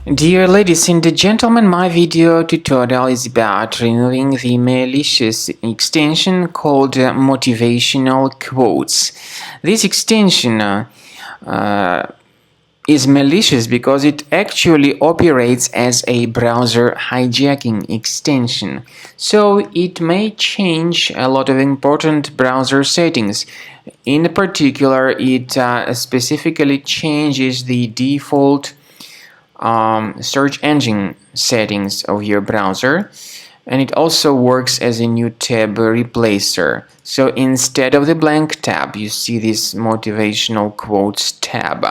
Dear ladies and gentlemen, my video tutorial is about removing the malicious extension called Motivational Quotes. This extension is malicious because it actually operates as a browser hijacking extension. So it may change a lot of important browser settings. In particular, it specifically changes the default search engine settings of your browser, and it also works as a new tab replacer. So instead of the blank tab, you see this motivational quotes tab.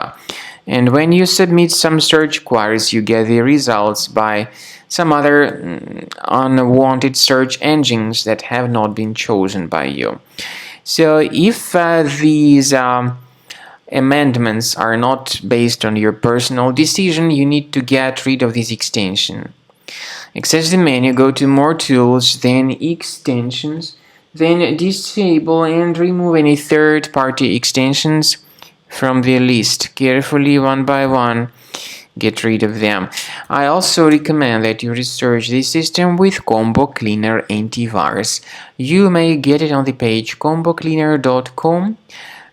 And when you submit some search queries, you get the results by some other unwanted search engines that have not been chosen by you. So if these amendments are not based on your personal decision, you need to get rid of this extension. Access the menu, go to More Tools, then Extensions, then disable and remove any third-party extensions from the list. Carefully, one by one, get rid of them. I also recommend that you research this system with Combo Cleaner Antivirus. You may get it on the page combocleaner.com.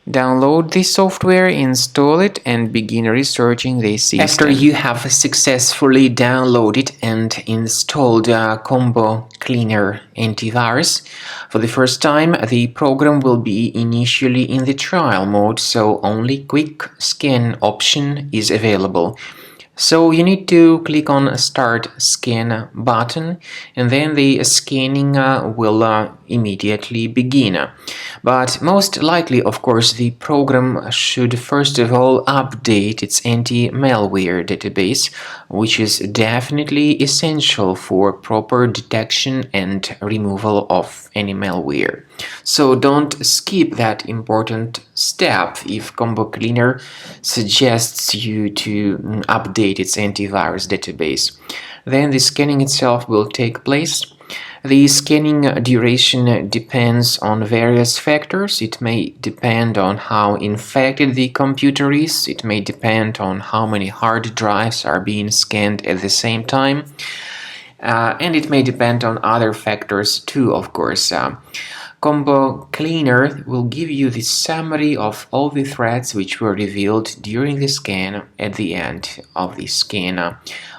Download this software, install it, and begin researching this system. After you have successfully downloaded and installed Combo Cleaner Antivirus, for the first time, the program will be initially in the trial mode, so only Quick Scan option is available. So you need to click on Start Scan button, and then the scanning will immediately begin. But most likely, of course, the program should first of all update its anti-malware database, which is definitely essential for proper detection and removal of any malware. So don't skip that important step if Combo Cleaner suggests you to update its antivirus database. Then the scanning itself will take place. The scanning duration depends on various factors. It may depend on how infected the computer is. It may depend on how many hard drives are being scanned at the same time. And it may depend on other factors too, of course. Combo Cleaner will give you the summary of all the threats which were revealed during the scan at the end of the scan.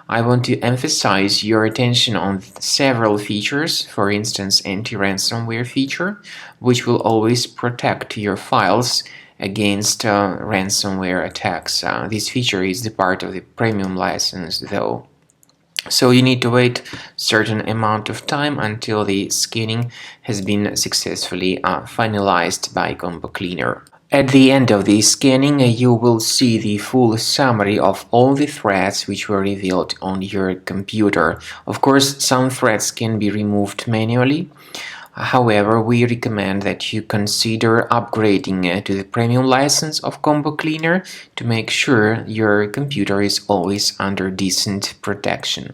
I want to emphasize your attention on several features, for instance, anti-ransomware feature, which will always protect your files against ransomware attacks. This feature is the part of the premium license, though. So you need to wait a certain amount of time until the scanning has been successfully finalized by Combo Cleaner. At the end of the scanning, you will see the full summary of all the threats which were revealed on your computer. Of course, some threats can be removed manually. However, we recommend that you consider upgrading to the premium license of Combo Cleaner to make sure your computer is always under decent protection.